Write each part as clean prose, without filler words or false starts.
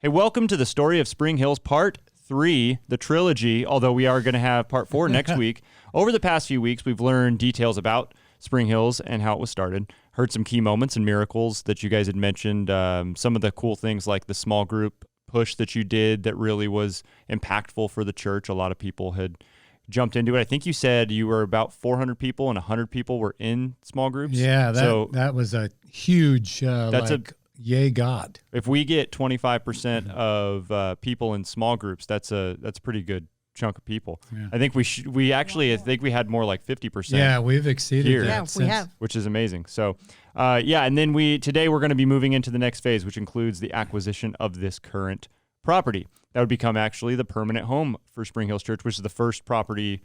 Hey, welcome to the Story of Spring Hills Part 3, the trilogy, although we are going to have Part 4 next week. Over the past few weeks, we've learned details about Spring Hills and how it was started, heard some key moments and miracles that you guys had mentioned, some of the cool things like the small group push that you did that really was impactful for the church. A lot of people had jumped into it. I think you said you were about 400 people and 100 people were in small groups. Yeah, that was a huge, yay God. If we get 25% of people in small groups, that's a pretty good chunk of people. Yeah. I think I think we had more like 50%. Yeah, we've exceeded here, that. We have. Which is amazing. So, and then today we're going to be moving into the next phase, which includes the acquisition of this current property. That would become actually the permanent home for Spring Hills Church, which is the first property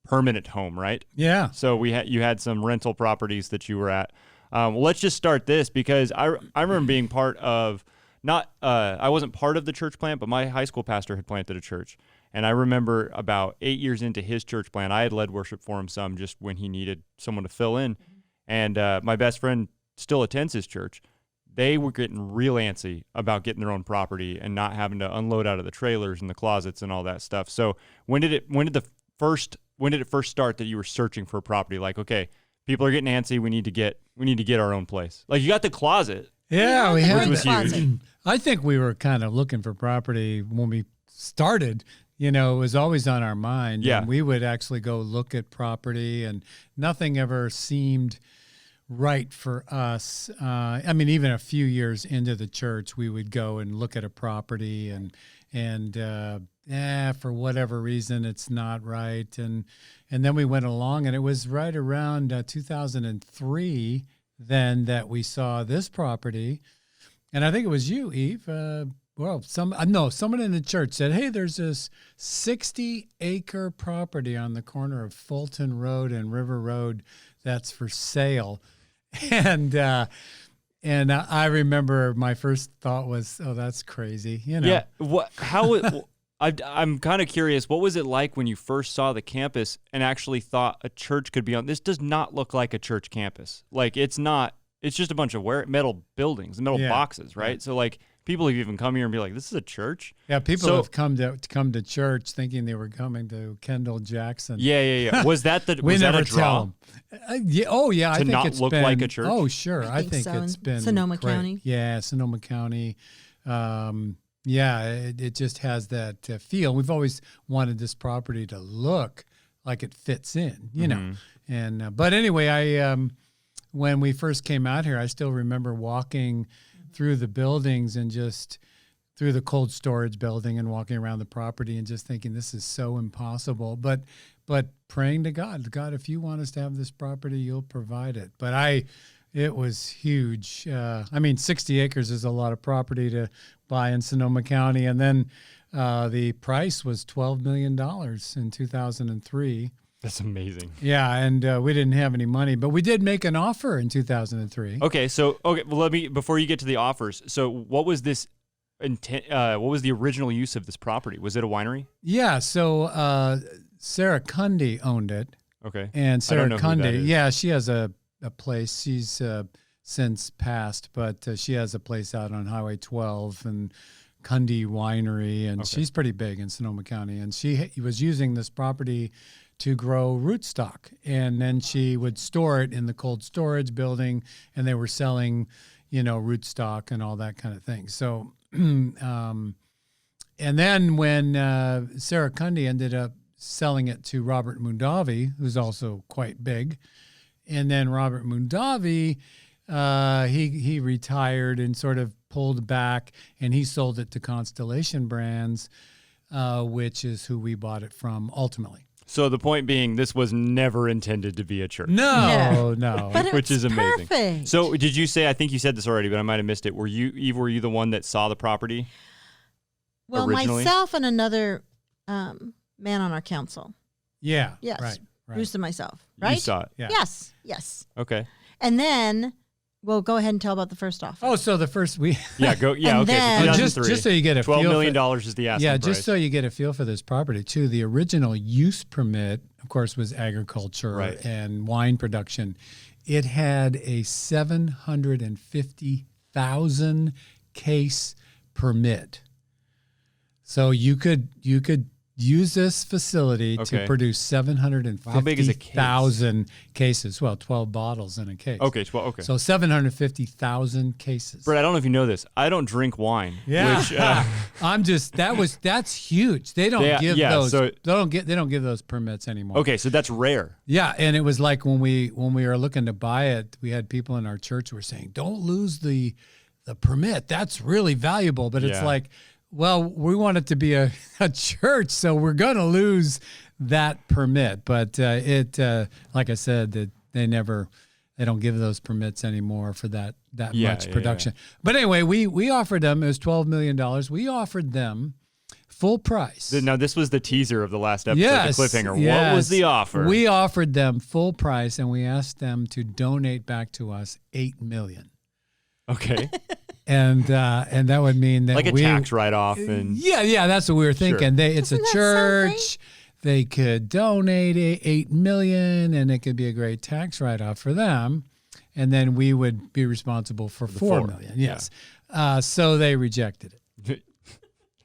permanent home, right? Yeah. So you had some rental properties that you were at. Let's just start this because I remember being part of, I wasn't part of the church plant, but my high school pastor had planted a church. And I remember about 8 years into his church plant, I had led worship for him some just when he needed someone to fill in. And my best friend still attends his church. They were getting real antsy about getting their own property and not having to unload out of the trailers and the closets and all that stuff. So when did it first start that you were searching for a property? Like, okay, people are getting antsy. We need to get our own place. Like, you got the closet. Yeah, we had which was huge. I think we were kind of looking for property when we started. It was always on our mind. Yeah. And we would actually go look at property, and nothing ever seemed right for us. Even a few years into the church, we would go and look at a property and for whatever reason, it's not right. And then we went along, and it was right around 2003 then that we saw this property. And I think it was you, Eve. Someone in the church said, hey, there's this 60-acre property on the corner of Fulton Rd and River Road that's for sale. And I remember my first thought was, oh, that's crazy. Yeah. I'm kind of curious. What was it like when you first saw the campus and actually thought a church could be on? This does not look like a church campus. Like, it's not. It's just a bunch of metal buildings, metal boxes, right? So like, people have even come here and be like, "This is a church." Yeah, people have come to church thinking they were coming to Kendall Jackson. Yeah. Was that the? We was never that a draw? tell them. I think not it's look been, like a church. Oh, sure. I think so. it's been Sonoma great. County. Yeah, Sonoma County. It just has that feel. We've always wanted this property to look like it fits in, you know. And but anyway, when we first came out here, I still remember walking through the buildings and just through the cold storage building and walking around the property and just thinking, this is so impossible. But praying to God, if you want us to have this property, you'll provide it. But it was huge. 60 acres is a lot of property to buy in Sonoma County. And then the price was $12 million in 2003. That's amazing. Yeah, and we didn't have any money, but we did make an offer in 2003. Okay, well, before you get to the offers, so what was this intent? What was the original use of this property? Was it a winery? Yeah, so Sarah Cundy owned it. Okay. And Sarah Cundy, she has a place. She's since passed, but she has a place out on Highway 12 and Cundy Winery, and she's pretty big in Sonoma County. And she was using this property to grow rootstock, and then she would store it in the cold storage building, and they were selling, rootstock and all that kind of thing. So, and then when Sarah Cundy ended up selling it to Robert Mondavi, who's also quite big, and then Robert Mondavi, he retired and sort of pulled back, and he sold it to Constellation Brands, which is who we bought it from ultimately. So the point being, this was never intended to be a church. No. But which is amazing. Perfect. So did you say, I think you said this already, but I might have missed it. Were you the one that saw the property? Well, originally? myself and another man on our council. Yeah. Yes. Right. Bruce and myself. Right? You saw it. Yeah. Yes. Okay. And then, well, go ahead and tell about the first offer. Oh, so the first Go. Yeah. And Okay. then- So just so you get a $12 feel million is the asking Yeah, price. just so you get a feel for this property too. The original use permit, of course, was agriculture and wine production. It had a 750,000 case permit. So you could use this facility to produce 750,000 cases. Well, 12 bottles in a case. Okay, 12. Okay. So 750,000 cases. Brett, I don't know if you know this. I don't drink wine. Yeah. Which, that's huge. They don't give those. So, they don't give those permits anymore. Okay, so that's rare. Yeah, and it was like when we were looking to buy it, we had people in our church who were saying, "Don't lose the permit. That's really valuable." But it's like, well, we want it to be a church, so we're going to lose that permit. But like I said, that they don't give those permits anymore for that much production. Yeah. But anyway, we offered them, it was $12 million. We offered them full price. Now, this was the teaser of the last episode, yes, the cliffhanger. Yes. What was the offer? We offered them full price, and we asked them to donate back to us $8 million. Okay. And that would mean that like a tax write-off, and that's what we were thinking. Sure. It's a church. They could donate $8 million, and it could be a great tax write-off for them. And then we would be responsible for $4 million. Yes. Yeah. So they rejected it.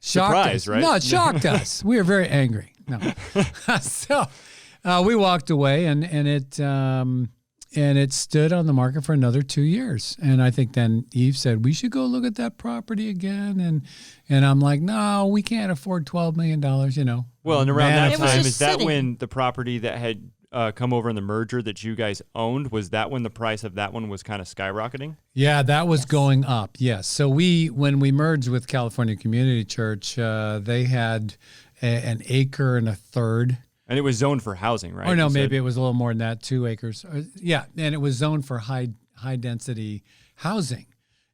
Shocked Surprise, us. Right? No, it shocked us. We were very angry. No. So we walked away, and it stood on the market for another 2 years. And I think then Eve said, we should go look at that property again. And I'm like, no, we can't afford $12 million, Well, and around that time, is that sitting. when the property that had come over in the merger that you guys owned, was that when the price of that one was kind of skyrocketing? Yeah, that was going up, yes. So when we merged with California Community Church, they had an acre and a third. And it was zoned for housing, right? Or no, maybe it was a little more than that, 2 acres. Yeah, and it was zoned for high density housing,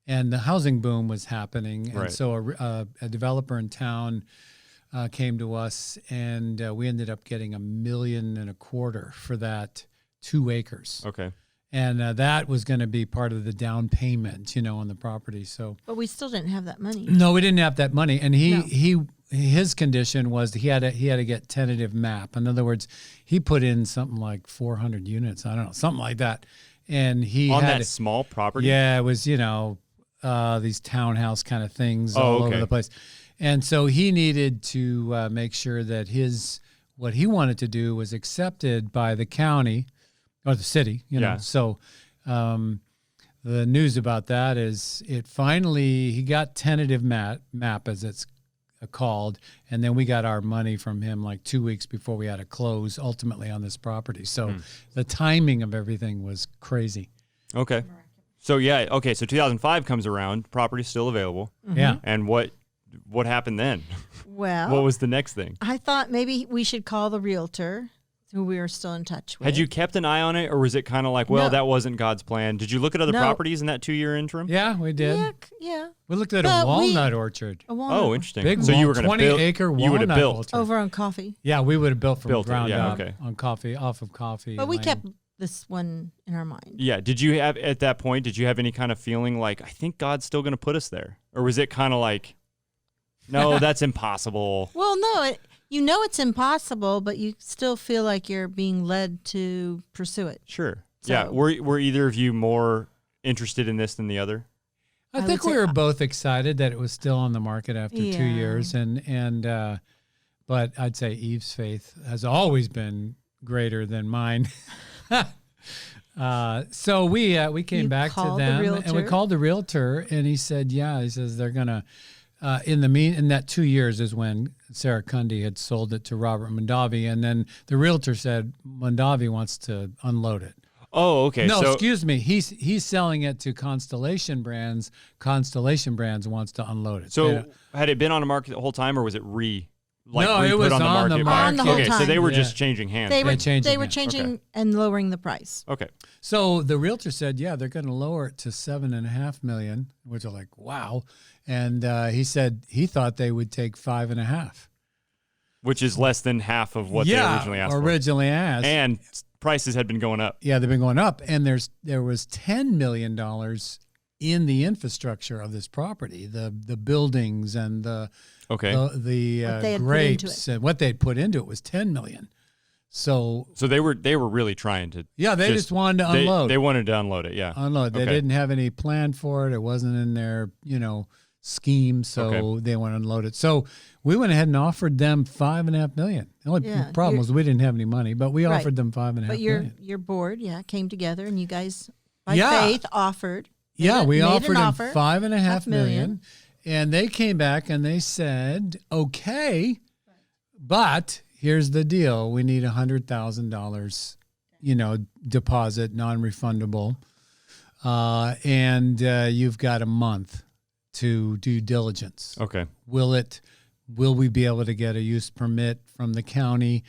and the housing boom was happening. And so a developer in town came to us, and we ended up getting $1.25 million for that 2 acres. Okay. And that was going to be part of the down payment, on the property. So, but we still didn't have that money. No, we didn't have that money, and his condition was he had to get tentative map. In other words, he put in something like 400 units. I don't know, something like that. And he on had that small property. Yeah, it was these townhouse kind of things all over the place. And so he needed to make sure that what he wanted to do was accepted by the county or the city. So the news about that is he got tentative map as it's called, and then we got our money from him like 2 weeks before we had to close ultimately on this property. So the timing of everything was crazy. Okay. So so 2005 comes around, property's still available. Mm-hmm. Yeah. And what happened then? Well, what was the next thing? I thought maybe we should call the realtor who we were still in touch with. Had you kept an eye on it, or was it kind of like, that wasn't God's plan? Did you look at other properties in that 2-year interim? Yeah, we did. Yeah. We looked at a walnut orchard. Oh, interesting. Big so you were going to 20-acre walnut. You would have built orchard. Over on coffee. Yeah, we would have built from ground up on coffee, off of coffee. But we kept this one in our mind. Yeah. Did you have, at that point, any kind of feeling like, I think God's still going to put us there? Or was it kind of like, no, that's impossible? Well, no, it's impossible, but you still feel like you're being led to pursue it. Sure. So, yeah. Were either of you more interested in this than the other? I think we were both excited that it was still on the market after 2 years, but I'd say Eve's faith has always been greater than mine. So we came back to them, and we called the realtor, and he said, he says they're gonna. In that 2 years is when Sarah Cundy had sold it to Robert Mondavi, and then the realtor said Mondavi wants to unload it. Oh, okay. No, excuse me. He's selling it to Constellation Brands. Constellation Brands wants to unload it. So had it been on the market the whole time, or was it No, it was on the market. The whole okay, time. so they were just changing hands. They were changing and lowering the price. Okay. So the realtor said, they're going to lower it to $7.5 million, which are like, wow. And he said he thought they would take $5.5 million. Which is less than half of what they originally asked for. And prices had been going up. Yeah, they've been going up. And there was $10 million in the infrastructure of this property, the buildings and the grapes, and what they'd put into it was $10 million. So they were really trying to. Yeah, they just wanted to unload. They wanted to unload it. Yeah, unload. They didn't have any plan for it. It wasn't in their scheme, so they want to unload it. So we went ahead and offered them $5.5 million. The only problem was we didn't have any money, but we offered them $5.5 million. But your board, came together, and you guys, by faith, offered. We offered them $5.5 million, and they came back and they said, okay, but here's the deal: we need $100,000, deposit, non-refundable, and you've got a month to due diligence. Okay. Will we be able to get a use permit from the county?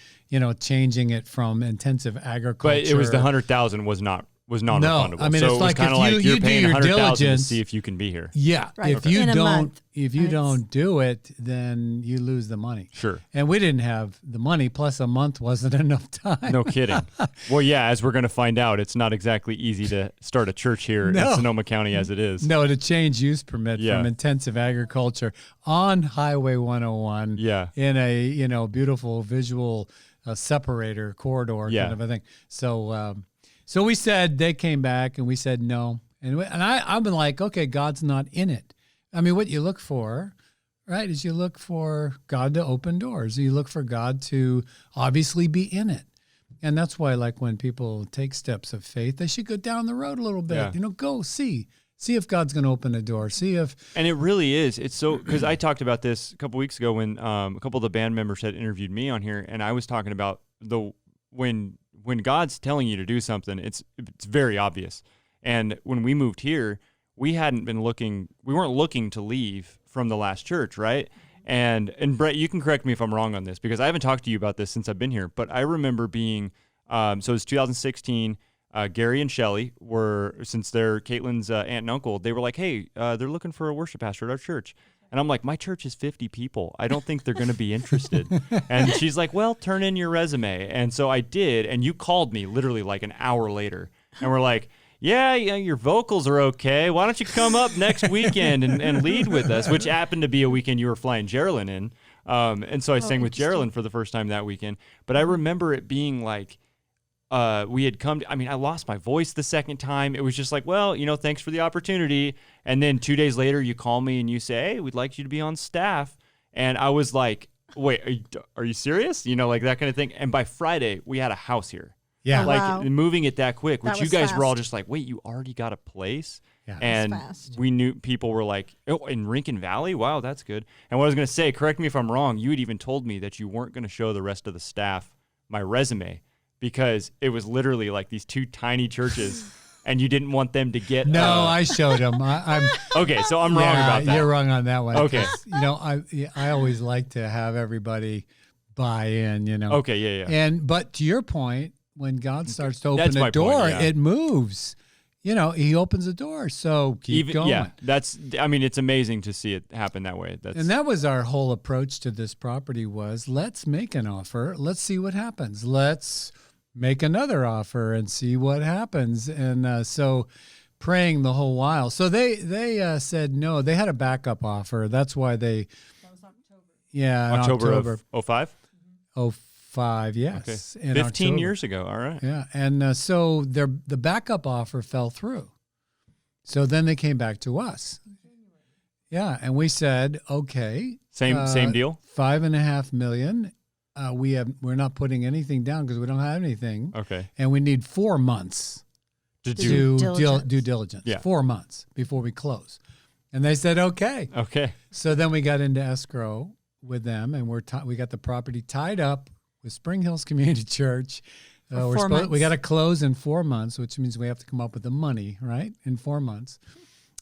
Changing it from intensive agriculture. But it was the 100,000 was non-refundable. No, I mean, so it's it was like kind of like you you're do paying your 100,000 to diligence, see if you can be here. Yeah. Right. If you In a month. don't do it, then you lose the money. Sure. And we didn't have the money, plus a month wasn't enough time. No kidding. Well, yeah, as we're going to find out, it's not exactly easy to start a church here in Sonoma County as it is. No, to change use permit from intensive agriculture on Highway 101 in a beautiful visual separator corridor kind of a thing. So we said, they came back and we said no. And I've been like, okay, God's not in it. I mean, what you look for, right, is you look for God to open doors. You look for God to obviously be in it. And that's why, like, when people take steps of faith, they should go down the road a little bit. Go see if God's going to open a door. And it really is. It's so, because I talked about this a couple weeks ago when a couple of the band members had interviewed me on here, and I was talking about when God's telling you to do something, it's very obvious. And when we moved here, we weren't looking to leave from the last church, right? And Brett, you can correct me if I'm wrong on this, because I haven't talked to you about this since I've been here, but I remember being, so it was 2016, Gary and Shelly were, since they're Caitlin's aunt and uncle, they were like, hey, they're looking for a worship pastor at our church. And I'm like, my church is 50 people. I don't think they're going to be interested. And she's like, well, turn in your resume. And so I did, and you called me literally like an hour later, and we're like, yeah, your vocals are okay. Why don't you come up next weekend and lead with us, which happened to be a weekend you were flying Geraldine in. And so I sang with Geraldine for the first time that weekend. But I remember it being like, we had I lost my voice the second time. It was just like, well, thanks for the opportunity. And then 2 days later, you call me and you say, hey, we'd like you to be on staff. And I was like, wait, are you serious? Like that kind of thing. And by Friday, we had a house here. Yeah. Moving it that quick, which you guys fast. were all just like, wait, you already got a place? Yeah. And we knew people were like, oh, in Rincon Valley? Wow, that's good. And what I was going to say, correct me if I'm wrong, you had even told me that you weren't going to show the rest of the staff my resume because it was literally like these two tiny churches and you didn't want them to get... No, I showed them. I'm okay, so I'm wrong about that. You're wrong on that one. Okay. I always like to have everybody buy in, Okay, yeah. But to your point, when God starts to open a door, it moves. He opens a door. So keep going. Yeah, it's amazing to see it happen that way. And that was our whole approach to this property was, let's make an offer. Let's see what happens. Let's make another offer and see what happens. And so praying the whole while. So they said no. They had a backup offer. That's why they... That was October. Yeah, October of 05? 05, yes. Okay. 15 years ago, all right. Yeah, and so the backup offer fell through. So then they came back to us. Yeah, and we said, okay. Same deal? $5.5 million. We're not putting anything down because we don't have anything. Okay. And we need 4 months to do due diligence. Yeah. 4 months before we close. And they said, okay. Okay. So then we got into escrow with them, and we got the property tied up with Spring Hills Community Church. We got to close in 4 months, which means we have to come up with the money, right, in 4 months.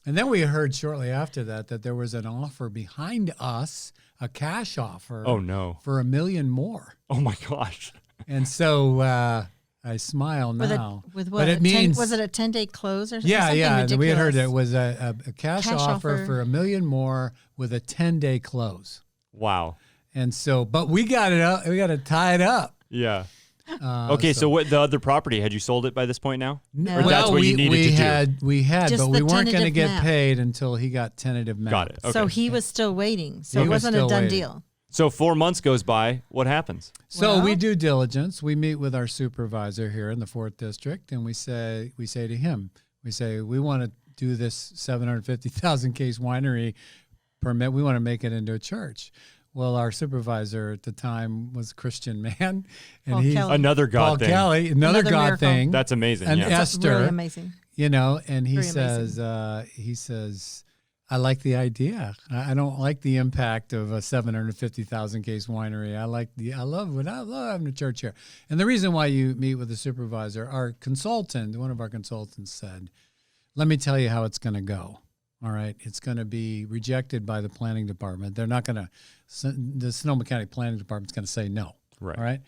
And then we heard shortly after that there was an offer behind us, a cash offer. Oh, no. For $1 million more. Oh, my gosh. And so I smile now. With what? But it means, was it a 10-day close or something? Yeah. Ridiculous. We had heard it was a cash offer for $1 million more with a 10-day close. Wow. And so, but we got it up. We got it tied up. Yeah. Okay, so what the other property, had you sold it by this point now? No. Or that's what you needed to do? We had, Just but we the weren't going to get tentative map. paid until he got tentative map. Got it. Okay. So he was still waiting. So He it was wasn't a still done waiting. deal. So 4 months goes by. What happens? So we do diligence. We meet with our supervisor here in the 4th District, and we say to him, we want to do this 750,000 case winery permit. We want to make it into a church. Well, our supervisor at the time was a Christian man, and Paul Kelly. Another God Paul thing. Kelly, another God miracle. thing. That's amazing. And yeah. Esther, Really amazing. and he Very says, I like the idea. I don't like the impact of a 750,000 case winery. I love having a church here. And the reason why you meet with the supervisor, one of our consultants said, let me tell you how it's going to go. All right. It's going to be rejected by the planning department. They're not going to, the Sonoma County Planning Department is going to say no. Right. All right.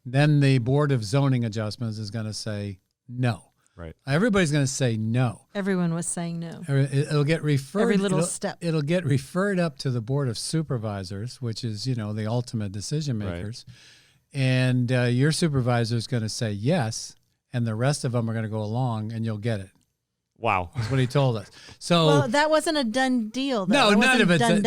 Then the Board of Zoning Adjustments is going to say no. Right. Everybody's going to say no. Everyone was saying no. It'll get referred. Every little step. It'll get referred up to the Board of Supervisors, which is, the ultimate decision makers. Right. And your supervisor is going to say yes, and the rest of them are going to go along, and you'll get it. Wow. That's what he told us. So well, that wasn't a done deal. Though. No, none of it's done.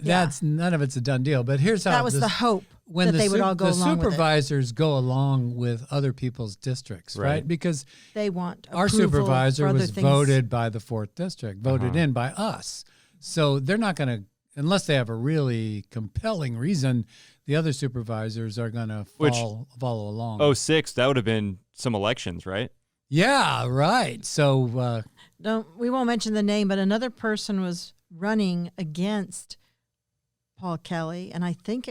that's none of it's a done deal. But here's how that was the hope that they would all go along with it. The supervisors go along with other people's districts, right? Because they want our supervisor was voted by the 4th district, voted in by us. So they're not going to, unless they have a really compelling reason, the other supervisors are going to follow along. 06, that would have been some elections, right? Yeah, right. So we won't mention the name, but another person was running against Paul Kelly, and I think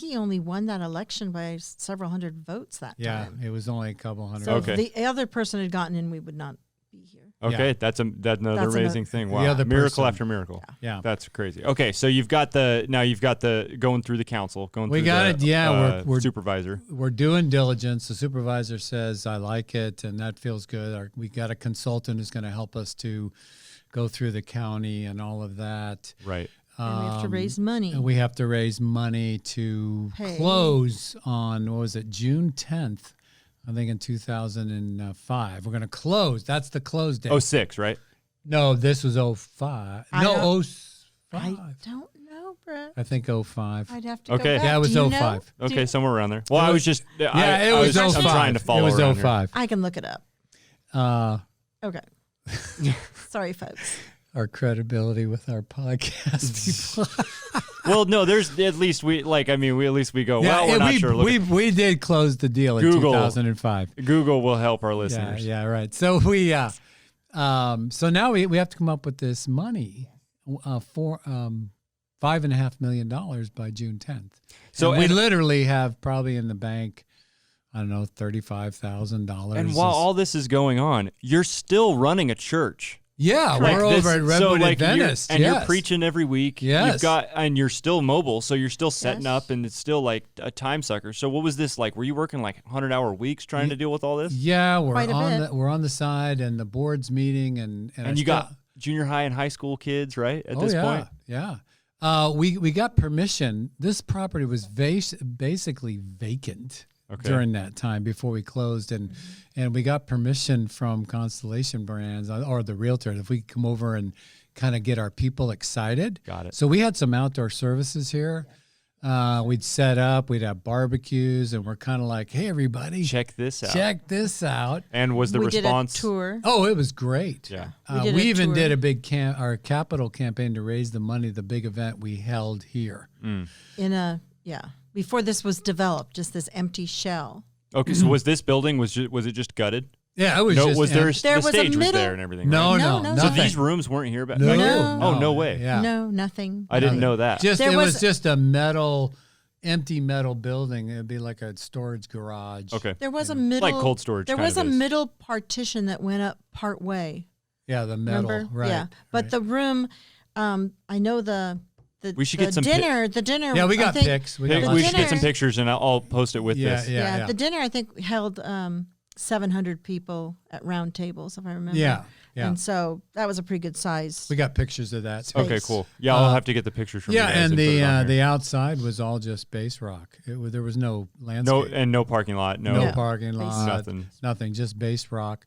he only won that election by several hundred votes that time. Yeah, it was only a couple hundred. So if the other person had gotten in, we would not be here. Okay, that's another amazing thing. Wow, miracle after miracle. Yeah, that's crazy. Okay, so you've got the going through the council, we got it. Yeah, we're supervisor. We're doing diligence. The supervisor says I like it, and that feels good. We got a consultant who's going to help us to go through the county and all of that. Right. And we have to raise money. And we have to raise money to close on June 10th. I think in 2005. We're going to close. That's the close date. 06, right? No, this was 05. I don't know, Brett. I think 05. I'd have to go back. Yeah, it was 05. Okay, somewhere around there. Well, I was just... it was 05. I'm trying to follow. It was 05. I can look it up. Okay. Sorry, folks. Our credibility with our podcast people. Well, no, there's at least we go, we're not sure. We did close the deal in 2005. Google will help our listeners. Yeah, right. So so now we have to come up with this money for $5.5 million by June 10th. So we literally have probably in the bank, I don't know, $35,000. And while all this is going on, you're still running a church. Yeah, we're over at Redwood Adventist. And you're preaching every week. Yes. And you're still mobile, so you're still setting up, and it's still like a time sucker. So what was this like? Were you working like 100-hour weeks trying to deal with all this? Yeah, we're on the side, and the board's meeting, and you got junior high and high school kids, right? At this point? Yeah. We got permission. This property was basically vacant. During that time before we closed, and we got permission from Constellation Brands or the realtor if we could come over and kind of get our people excited. Got it. So we had some outdoor services here. We'd set up, we'd have barbecues, and we're kind of like, hey, everybody, check this out. And was the response? Did a tour. Oh, it was great. Yeah. We even did a big our capital campaign to raise the money, the big event we held here. Before this was developed, just this empty shell. Okay, so was this building was it just gutted? Yeah, it was. Was the stage was there and everything? No, right? no. So these rooms weren't here back. No. Oh, no way. Yeah. No, nothing. I didn't know that. It was just a empty metal building. It'd be like a storage garage. Okay. There was a middle, like cold storage. There was a middle partition that went up part way. Yeah, the metal. Remember? Right. Yeah, but the room, I know we should get some dinner. The dinner. Yeah, we got pics. We should get some pictures, and I'll post it with this. Yeah. The dinner I think held 700 people at round tables, if I remember. Yeah. And so that was a pretty good size. We got pictures of that. Space. Okay, cool. Yeah, I'll have to get the pictures from you guys. And the outside was all just base rock. There was no landscape. No parking lot. No parking lot. Nothing. Just base rock.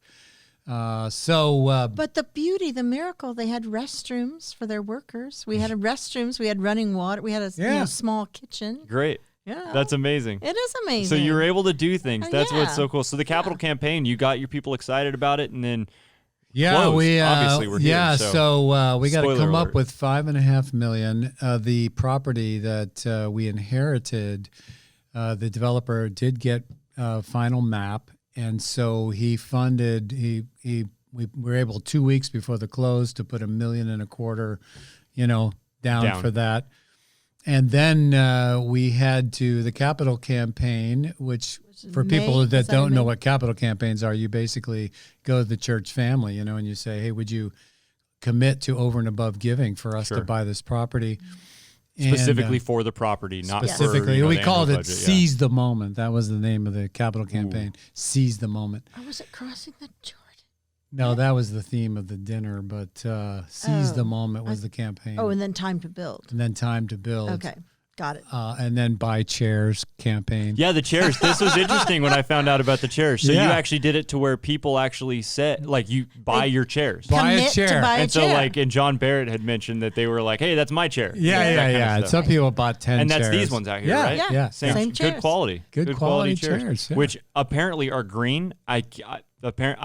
But the beauty, the miracle, they had restrooms for their workers. We had restrooms. We had running water. We had a small kitchen. Great. Yeah, that's amazing. It is amazing. So you were able to do things. That's what's so cool. So the capital campaign, you got your people excited about it, and then Yeah, closed. we Obviously we're yeah, here. so we got to Spoiler come alert. up with $5.5 million. The property that we inherited, the developer did get a final map, and so he funded. We were able 2 weeks before the close to put $1.25 million, down for that. And then we had to the capital campaign, which for people that don't know what capital campaigns are, you basically go to the church family, and you say, hey, would you commit to over and above giving for us to buy this property? Specifically for the property, not specifically. for, We the called it budget, Seize the Moment. That was the name of the capital campaign, Seize the Moment. Or was it Crossing the Jordan? No, that was the theme of the dinner, but Seize the Moment was the campaign. Oh, and then Time to Build. And then Time to Build. Okay, got it. And then Buy Chairs campaign. Yeah, the chairs. This was interesting when I found out about the chairs. So you actually did it to where people actually said, like, you buy your chairs. Buy a Commit to chair. buy a And so, chair. like, and John Barrett had mentioned that they were like, hey, that's my chair. Yeah. That kind of stuff. Some people bought 10 And chairs. that's these ones out here, right? Yeah. Same Good chairs. quality. Good quality chairs, yeah. Which apparently are green. I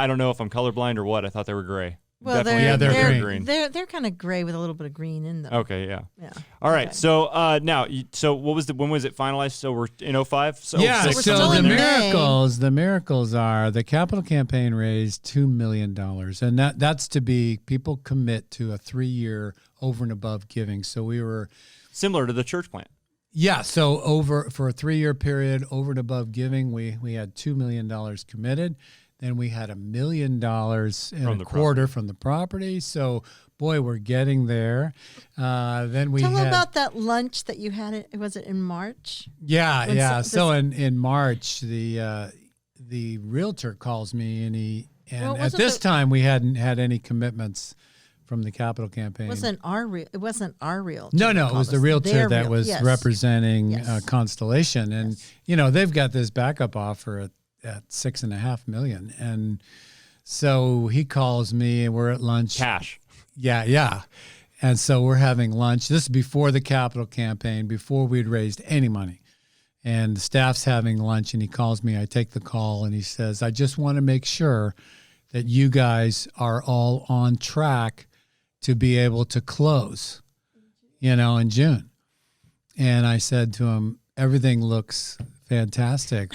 don't know if I'm colorblind or what. I thought they were gray. Well, Definitely they're green. They're kind of gray with a little bit of green in them. Okay, yeah. Yeah. All right. Okay. So now, when was it finalized? So we're in 05? So Yeah, 06, we're so still the in May. miracles are the capital campaign raised $2 million, and that's to be people commit to a 3-year over and above giving. So we were similar to the church plant. Yeah, so for a 3-year period, over and above giving, we had $2 million committed. Then we had $1 million and a quarter from the property. So, boy, we're getting there. Then we Tell had, me about that lunch that you had. Was it in March? Yeah. So in March, the realtor calls me, and at this time we hadn't had any commitments from the capital campaign. It wasn't our realtor. No, it was the realtor that was yes. representing Yes. Constellation, and they've got this backup offer at $6.5 million, and so he calls me, and we're at lunch. Cash. Yeah, and so we're having lunch. This is before the capital campaign, before we'd raised any money, and the staff's having lunch, and he calls me. I take the call, and he says, "I just want to make sure that you guys are all on track to be able to close, in June." And I said to him, "Everything looks fantastic.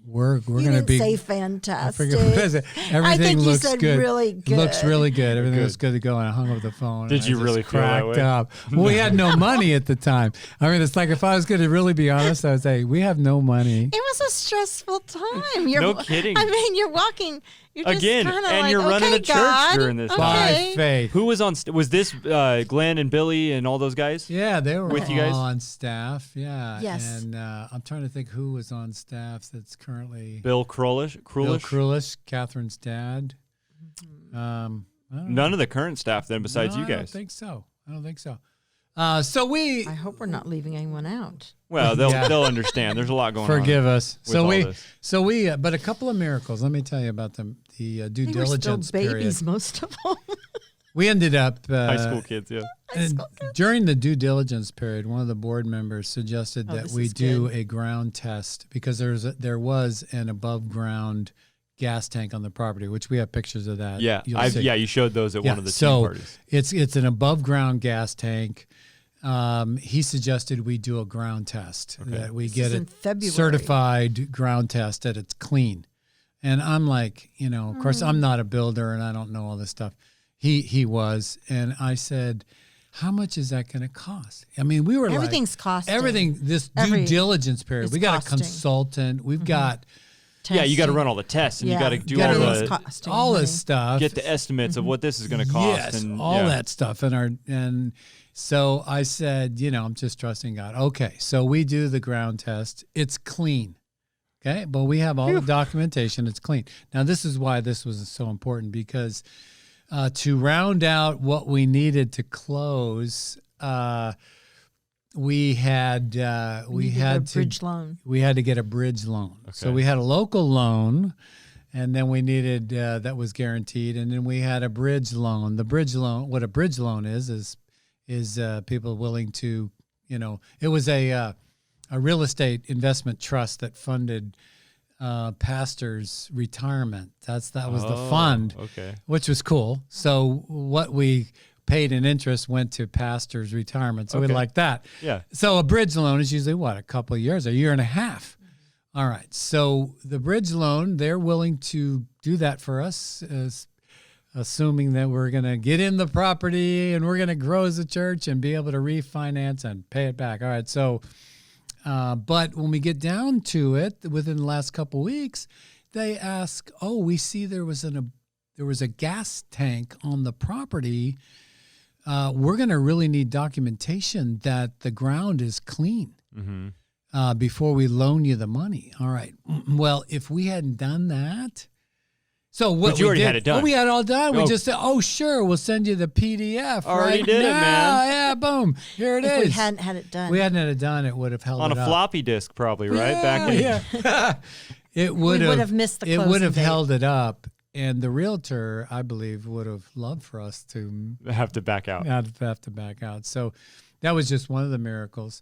We're You going to didn't be say fantastic. Everything I think looks you said good. really good. It looks really good. Everything Good. looks good to go." And I hung up the phone. Did and you I just really feel that cracked way? up? Well, we had no money at the time. I mean, it's like if I was going to really be honest, I would say we have no money. It was a stressful time. No kidding. I mean, you're walking. You're just Again, kinda and like, you're running okay, a church God, during this time. By faith. Who was on? Was this Glenn and Billy and all those guys? Yeah, they were With you guys? on staff. Yeah. Yes. And I'm trying to think who was on staff that's currently Bill Krulish. Bill Krulish, Catherine's dad. I don't know. None of the current staff then, besides No, you I don't guys. think so. So we I hope we're not leaving anyone out. Well, Yeah. they'll understand. There's a lot going forgive us. with all this. But a couple of miracles. Let me tell you about the due They were still diligence period. babies, most of them. We ended up on. High school kids, yeah. and during the due diligence period. One of the board members suggested that this we is do good. a ground test because there was an above ground gas tank on the property, which we have pictures of that. Yeah, You'll see. you showed those at one of the so team parties. it's an above ground gas tank. He suggested we do a ground test, that we This get is in it February. certified ground test that it's clean. And I'm like, of course, I'm not a builder and I don't know all this stuff. He was, and I said, "How much is that going to cost?" I mean, we were Everything's costing. everything. This Every- due diligence period, is we got costing. a consultant. We've got Yeah, you got to Testing. run all the tests, and Yeah. you got to do gotta all run Everything's the costing all money. this stuff. get the estimates of what this is going to cost. Yes, and all that stuff. And so I said, I'm just trusting God. Okay, so we do the ground test. It's clean. Okay, but we have all the documentation. It's clean. Now, this is why this was so important, because to round out what we needed to close, we had Needed a bridge loan. we had to get a bridge loan. So Okay. we had a local loan, and then we needed that was guaranteed, and then we had a bridge loan. The bridge loan, what a bridge loan is people willing to, it was a real estate investment trust that funded pastor's retirement. That was the fund, okay. which was cool. So what we paid in interest went to pastor's retirement. So we liked that. Yeah. So a bridge loan is usually what, a couple of years, a year and a half. All right. So the bridge loan, they're willing to do that for us, assuming that we're going to get in the property and we're going to grow as a church and be able to refinance and pay it back. All right. So, but when we get down to it, within the last couple of weeks, they ask, "Oh, we see there was a gas tank on the property. We're going to really need documentation that the ground is clean before we loan you the money." All right. Well, if we hadn't done that, so what but you already had it done. Oh, we had it all done. We just said, "Oh, sure, we'll send you the PDF." Already right did now. it, man. Yeah, boom. Here it is. If we hadn't had it done. We hadn't had it done, it would have held on it a up. floppy disk, probably, right? Yeah, Back in. yeah. It would have missed the It closing would have date. held it up, and the realtor, I believe, would have loved for us to Have to back out. have to back out. So that was just one of the miracles.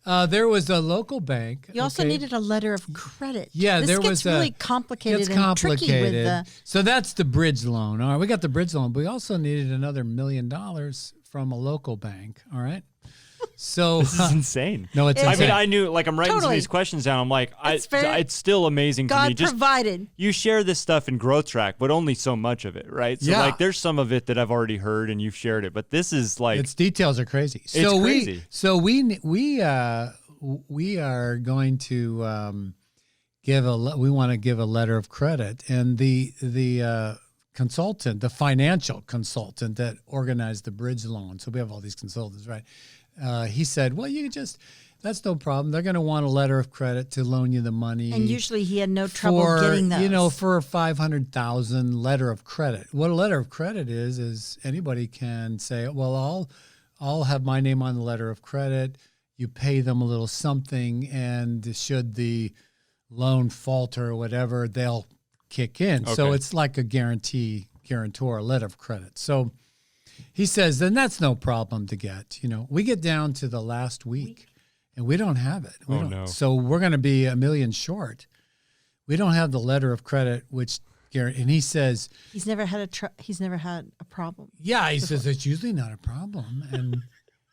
There was a local bank. You also okay? needed a letter of credit. Yeah, this there gets was really complicated It's and tricky with complicated. the. So that's the bridge loan. All right, we got the bridge loan, but we also needed another $1 million from a local bank. All right. So This is insane. no, it's It's- I insane. mean, I knew, like, I'm writing some of Totally. these questions down. I'm like, very- it's still amazing to me. God Just provided. you share this stuff in Growth Track, but only so much of it, right? So, Yeah. like, there's some of it that I've already heard and you've shared it, but this is like, Its details are crazy. It's crazy. We are going to we want to give a letter of credit, and the consultant, the financial consultant that organized the bridge loan. So we have all these consultants, right? He said, "Well, that's no problem. They're going to want a letter of credit to loan you the money." And usually he had no trouble for, getting those. for a $500,000 letter of credit. What a letter of credit is anybody can say, "Well, I'll have my name on the letter of credit. You pay them a little something, and should the loan falter or whatever, they'll kick in." So Okay. it's like a guarantor, a letter of credit. So he says, then that's no problem to get. We get down to the last week, and we don't have it. We Oh, don't. no. So we're going to be $1 million short. We don't have the letter of credit, and he says, He's never had a problem. yeah, he says it's usually not a problem. And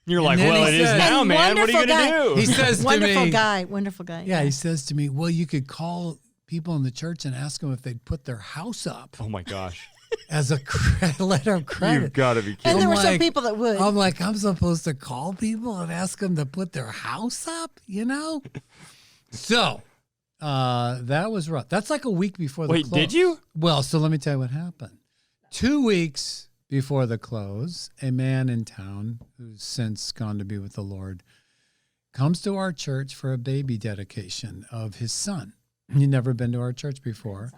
you're like, and then well, he it is said- now, And man. What are you wonderful going to guy. do? he says to Wonderful me, guy. yeah, he says to me, well, you could call people in the church and ask them if they'd put their house up Oh, my gosh. as a letter of credit. You've got to be And kidding. there I'm were some like- people that would. I'm like, I'm supposed to call people and ask them to put their house up, So that was rough. That's like a week before the Wait, close. did you? Well, so let me tell you what happened. 2 weeks before the close, a man in town who's since gone to be with the Lord comes to our church for a baby dedication of his son. He'd never been to our church before.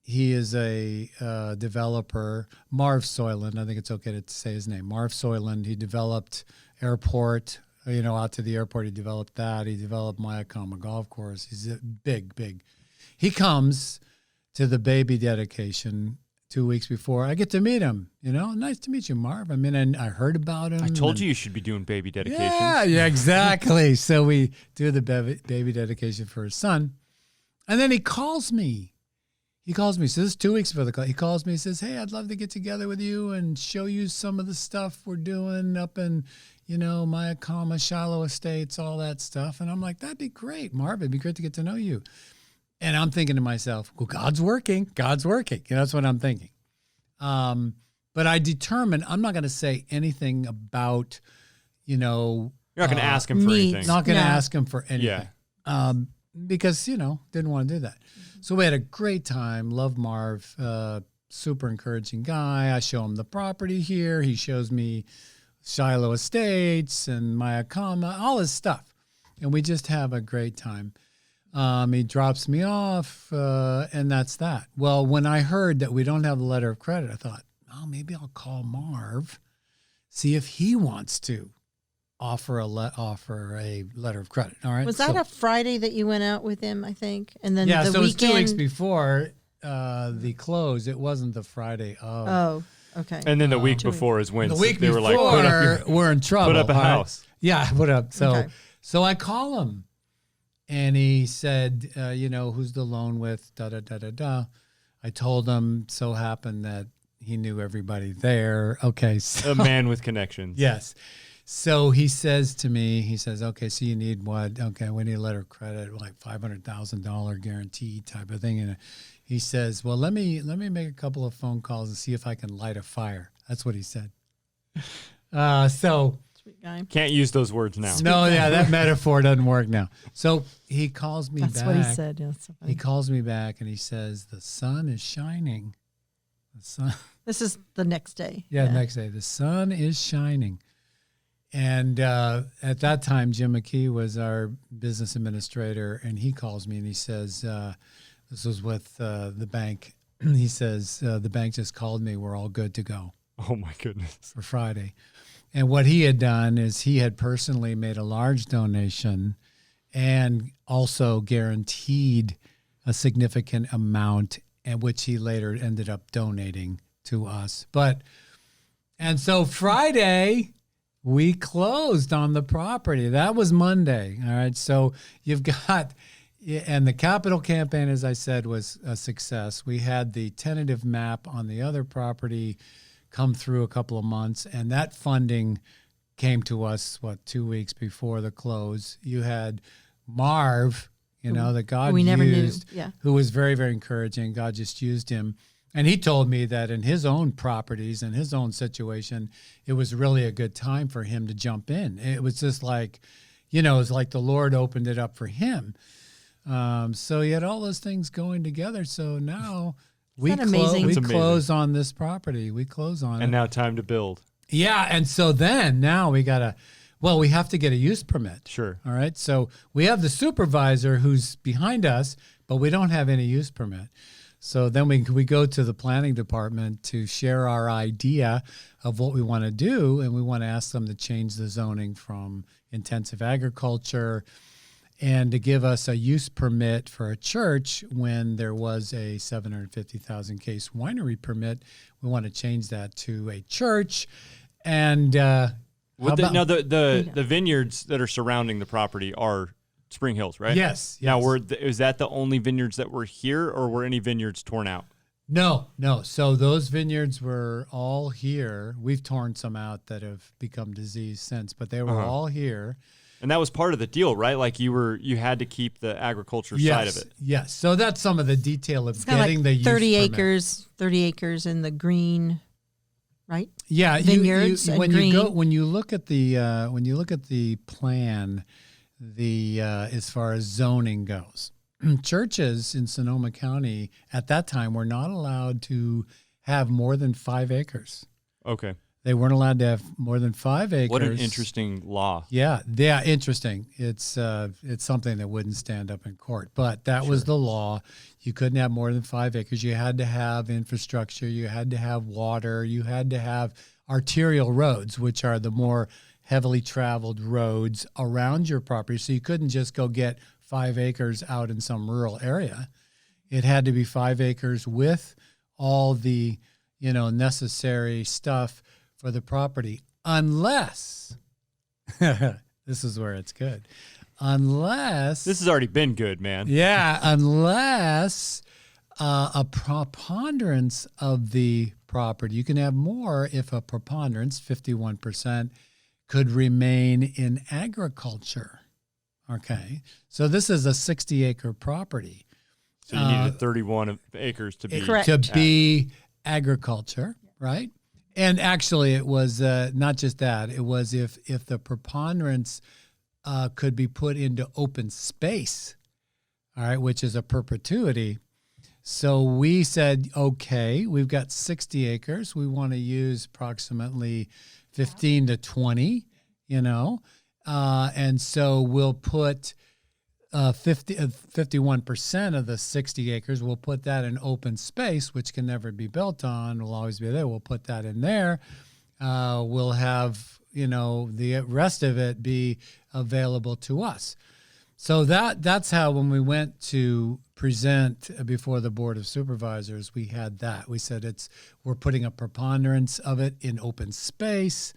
He is a developer, Marv Soyland. I think it's okay to say his name. Marv Soyland. He developed airport, out to the airport. He developed that. He developed Mayakama Golf Course. He's a big. He comes to the baby dedication 2 weeks before. I get to meet him. Nice to meet you, Marv. I mean, and I heard about him. I told you should be doing baby dedications. Yeah, exactly. So we do the baby dedication for his son. And then he calls me. So this is 2 weeks before the call. He calls me. He says, "Hey, I'd love to get together with you and show you some of the stuff we're doing up in, Mayakama, Shiloh Estates, all that stuff." And I'm like, "That'd be great, Marv. It'd be great to get to know you." And I'm thinking to myself, well, God's working. That's what I'm thinking. But I determined I'm not going to say anything about, You're not going to ask him for needs. anything. not going to No. ask him for anything. Because, didn't want to do that. So we had a great time. Love Marv. Super encouraging guy. I show him the property here. He shows me Shiloh Estates and Mayakama, all his stuff. And we just have a great time. He drops me off, and that's that. Well, when I heard that we don't have the letter of credit, I thought, maybe I'll call Marv, see if he wants to offer a letter of credit. All right. Was that a Friday that you went out with him, I think? And then yeah, the so it was weekend. 2 weeks before the close. It wasn't the Friday of. Oh, okay. And then the week before is when The week they were like, before, put up we're in trouble. put up a all right? house. Yeah, put up. Okay. So I call him, And he said, who's the loan with, da-da-da-da-da. I told him, so happened that he knew everybody there. Okay. So, A man with connections. yes. So he says to me, okay, so you need what? Okay, we need a letter of credit, like $500,000 guarantee type of thing. And he says, well, let me make a couple of phone calls and see if I can light a fire. That's what he said. Sweet guy. Can't use those words now. No, yeah, that metaphor doesn't work now. So he calls me back. That's what he said. Yeah, so funny. He calls me back and he says, the sun is shining. The sun. This is the next day. Yeah, the next day. The sun is shining. And at that time, Jim McKee was our business administrator, and he calls me and he says, this was with the bank. He says, the bank just called me. We're all good to go. Oh, my goodness. For Friday. And what he had done is he had personally made a large donation and also guaranteed a significant amount, and which he later ended up donating to us. And so Friday, we closed on the property. That was Monday. All right. So you've got, and the capital campaign, as I said, was a success. We had the tentative map on the other property come through a couple of months, and that funding came to us, 2 weeks before the close. You had Marv, that God we never used, knew. Yeah. who was very, very encouraging. God just used him. And he told me that in his own properties and his own situation, it was really a good time for him to jump in. It was just like, it was like the Lord opened it up for him. So he had all those things going together. So now we close on this property. We close on it. And now time to build. Yeah. And so then now we have to get a use permit. Sure. All right. So we have the supervisor who's behind us, but we don't have any use permit. So then we go to the planning department to share our idea of what we want to do, and we want to ask them to change the zoning from intensive agriculture and to give us a use permit for a church when there was a 750,000 case winery permit. We want to change that to a church. And the vineyards that are surrounding the property are Spring Hills, right? Yes. Now, is that the only vineyards that were here, or were any vineyards torn out? No. So those vineyards were all here. We've torn some out that have become diseased since, but they were all here. And that was part of the deal, right? Like you had to keep the agriculture side of it. Yes. So that's some of the detail of it's getting the use 30 permit. acres, 30 acres in the green, right? Yeah. Vineyards and green. When you look at the plan, as far as zoning goes, churches in Sonoma County at that time were not allowed to have more than 5 acres. Okay. They weren't allowed to have more than 5 acres. What an interesting law. Yeah, interesting. It's something that wouldn't stand up in court, but that was the law. You couldn't have more than 5 acres. You had to have infrastructure. You had to have water. You had to have arterial roads, which are the more heavily traveled roads around your property. So you couldn't just go get 5 acres out in some rural area. It had to be 5 acres with all the, necessary stuff for the property, unless this is where it's good. Unless this has already been good, man. Yeah, unless a preponderance of the property. You can have more if a preponderance, 51%, could remain in agriculture. Okay, so this is a 60-acre property. So you needed 31 acres to be Correct. To be agriculture, right? And actually, it was not just that. It was if the preponderance could be put into open space, all right, which is a perpetuity. So we said, okay, we've got 60 acres. We want to use approximately 15 to 20, and so we'll put 51% of the 60 acres. We'll put that in open space, which can never be built on. Will always be there. We'll put that in there. We'll have, the rest of it be available to us. So that's how, when we went to present before the Board of Supervisors, we had that. We said we're putting a preponderance of it in open space.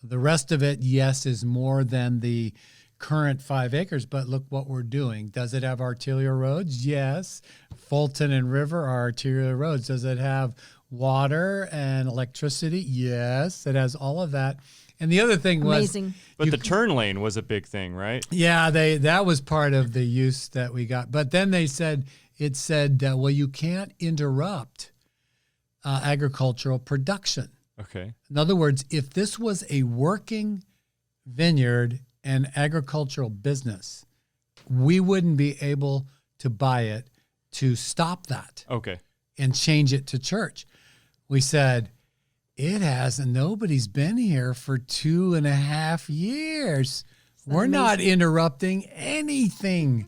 The rest of it, yes, is more than the current 5 acres, but look what we're doing. Does it have arterial roads? Yes. Fulton and River are arterial roads. Does it have water and electricity? Yes. It has all of that. And the other thing was, Amazing. But the turn lane was a big thing, right? yeah, that was part of the use that we got. But then it said, well, you can't interrupt agricultural production. Okay. In other words, if this was a working vineyard and agricultural business, we wouldn't be able to buy it to stop that Okay. and change it to church. We said, nobody's been here for 2.5 years. We're not interrupting anything.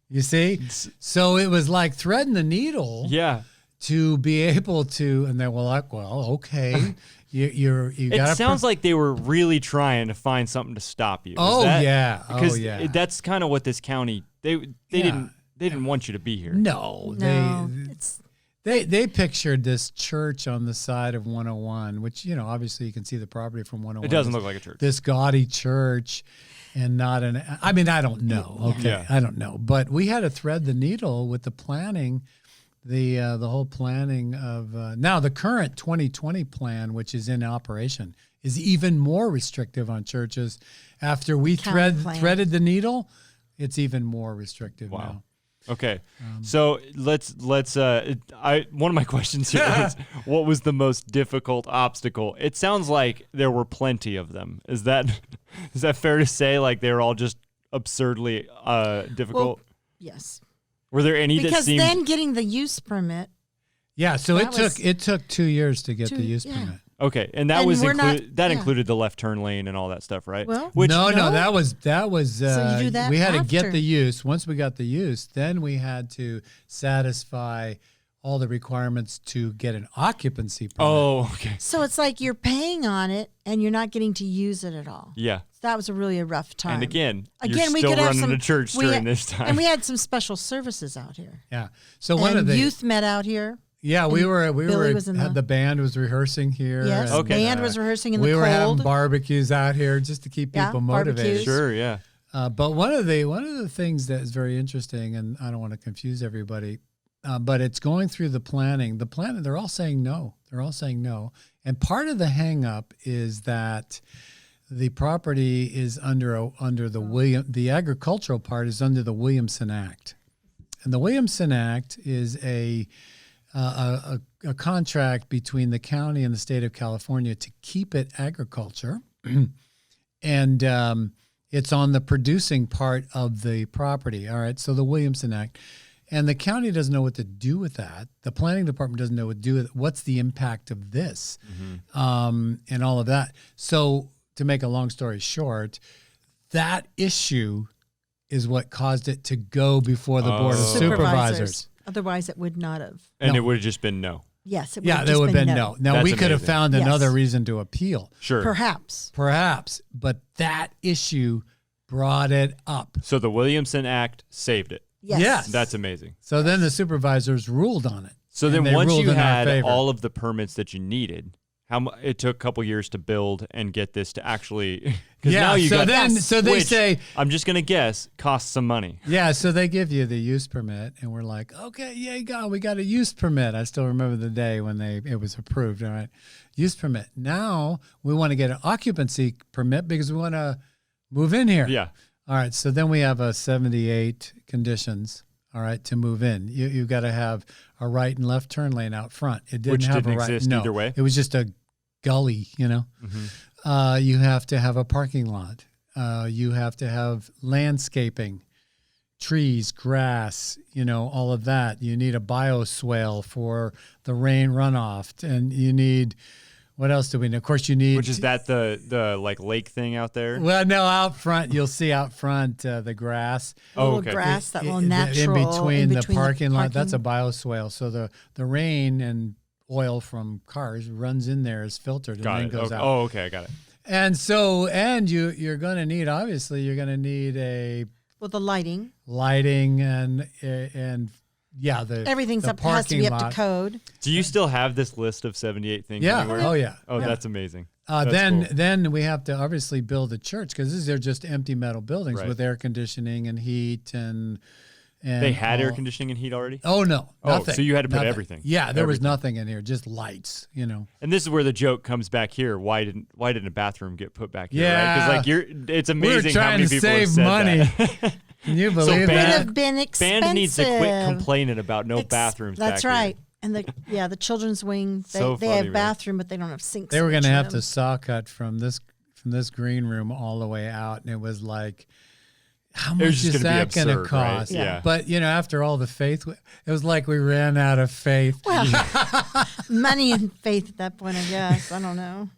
You see? So it was like threading the needle. Yeah. To be able to, and they were like, well, okay, you It got. sounds like they were really trying to find something to stop you. Because that's kind of what this county they didn't want you to be here. No, they pictured this church on the side of 101, which obviously you can see the property from 101. It doesn't look like a church. This gaudy church, and not an. I mean, I don't know. Okay, Yeah. I don't know, but we had to thread the needle with the planning. The whole planning of now the current 2020 plan, which is in operation, is even more restrictive on churches. After we threaded the needle, it's even more restrictive now. Okay, so let's. One of my questions here is, what was the most difficult obstacle? It sounds like there were plenty of them. Is that fair to say? Like they were all just absurdly difficult? Well, yes. Were there any that seemed... Because then getting the use permit. Yeah, so it took 2 years to get the use permit. Okay, and that included the left turn lane and all that stuff, right? Well, no, that was. So you do that we had to get after. the use. Once we got the use, then we had to satisfy all the requirements to get an occupancy permit. Oh, okay. So it's like you're paying on it and you're not getting to use it at all. Yeah. That was a rough time. And again, we you're still could have running some, a church during this time. And we had some special services out here. Yeah. So one of the youth met out here. Yeah, we were the band was rehearsing here. Yes, and, band was rehearsing in the cold. We were having barbecues out here just to keep people motivated. Barbecues. Sure, yeah. But one of the things that is very interesting, and I don't want to confuse everybody, but it's going through the planning. The planning, they're all saying no. They're all saying no. And part of the hang up is that the property is under the agricultural part is under the Williamson Act. And the Williamson Act is a contract between the county and the state of California to keep it agriculture. And it's on the producing part of the property. All right. So the Williamson Act. And the county doesn't know what to do with that. The planning department doesn't know what to do with it. What's the impact of this, and all of that. So to make a long story short, that issue is what caused it to go before the Board of Supervisors. Otherwise, it would not have. And it would have just been no. Yes, it would yeah, there would have been no. Now, That's we could have amazing. found another reason to appeal. Sure. Perhaps. But that issue brought it up. So the Williamson Act saved it. Yes. That's amazing. So then the supervisors ruled on it. So and then they once ruled you in our had favor. all of the permits that you needed, it took a couple years to build and get this to actually... Because now you got... So they which, say... I'm just going to guess, costs some money. Yeah, so they give you the use permit, and we're like, okay, yeah, we got a use permit. I still remember the day when it was approved, all right? Use permit. Now we want to get an occupancy permit because we want to move in here. Yeah. All right, so then we have 78 conditions, all right, to move in. You've got to have a right and left turn lane out front. It didn't Which have didn't a right. exist No, either way? it was just a gully, Mm-hmm. You have to have a parking lot. You have to have landscaping, trees, grass, all of that. You need a bioswale for the rain runoff, and you need... What else do we need? Of course, you need... Which is that the like lake thing out there? Well, no, out front, you'll see out front the grass. Okay. Grass, that little natural... In between the parking lot, that's a bioswale. So the rain and oil from cars runs in there, is filtered, and then goes out. Oh, okay, I got it. And so, you're going to need, obviously, a... Well, the lighting and everything's the up has to be up lot. to code. Do you still have this list of 78 things? Yeah. Anywhere? Oh yeah. Oh, yeah. that's amazing. Then we have to obviously build a church because these are just empty metal buildings Right. with air conditioning and heat and They had air conditioning and heat already? Oh no, nothing. So you had to put Nothing. everything. Yeah, there was Everything. nothing in here, just lights. And this is where the joke comes back here. Why didn't a bathroom get put back here? Yeah. Right? Because it's amazing We're how trying many to people save have said money. that. Can you So believe It would that? have been expensive. Band needs to quit complaining about no bathrooms. That's back right. Here. And the children's wing, they So they funny, have man. bathroom, but they don't have sinks. They were going going to to have to saw cut from this green room all the way out, and it was like, how It was much just is gonna be that going to absurd, right? cost? Yeah. But after all the faith, it was like we ran out of faith. Well, money and faith at that point, I guess. I don't know.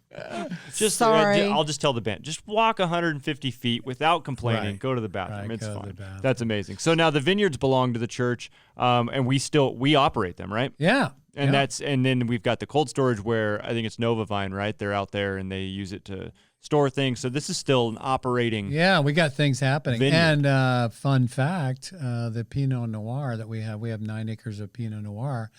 Sorry. I'll just tell the band, just walk 150 feet without complaining. Right. Go to the bathroom. Right, It's go to fine. the bathroom. That's amazing. So now the vineyards belong to the church, and we operate them, right? Yeah. And yeah. and then we've got the cold storage where I think it's Nova Vine, right? They're out there and they use it to store things. So this is still an operating. Yeah, we got things happening. vineyard. And fun fact, the Pinot Noir that we have 9 acres of Pinot Noir.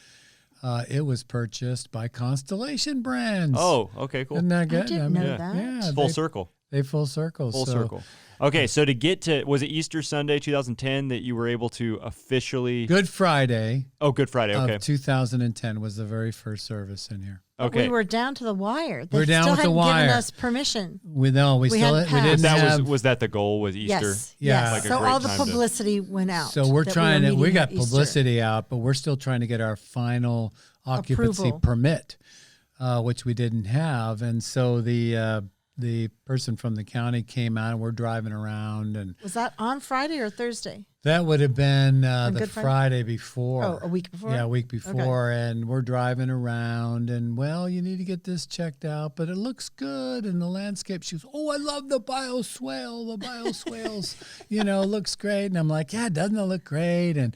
It was purchased by Constellation Brands. Oh, okay, cool. Isn't that good? didn't know Yeah. that. Yeah, Full circle. They full circle. Full so circle. Okay, so to get to, was it Easter Sunday 2010 that you were able to officially? Good Friday Oh, Good Friday. Okay. of 2010 was the very first service in here. Okay. We were down to the wire. They We're down still with the hadn't wire. given us permission. We We still had we didn't passed. that have. was that the goal with Easter? Yes. Yeah. Yes. Like a So great all the time to- publicity went out. So we're that trying were to. We meeting got at Easter. publicity out, but we're still trying to get our final occupancy Approval. permit, which we didn't have, and so the person from the county came out, and we're driving around, and Was that on Friday or Thursday? that would have been the Good Friday? Friday before. Oh, a week before? Yeah, a week before, and we're driving around, and you need to get this checked out, but it looks good, and the landscape. She goes, "Oh, I love the bioswale. The bioswales, looks great." And I'm like, "Yeah, doesn't it look great?" And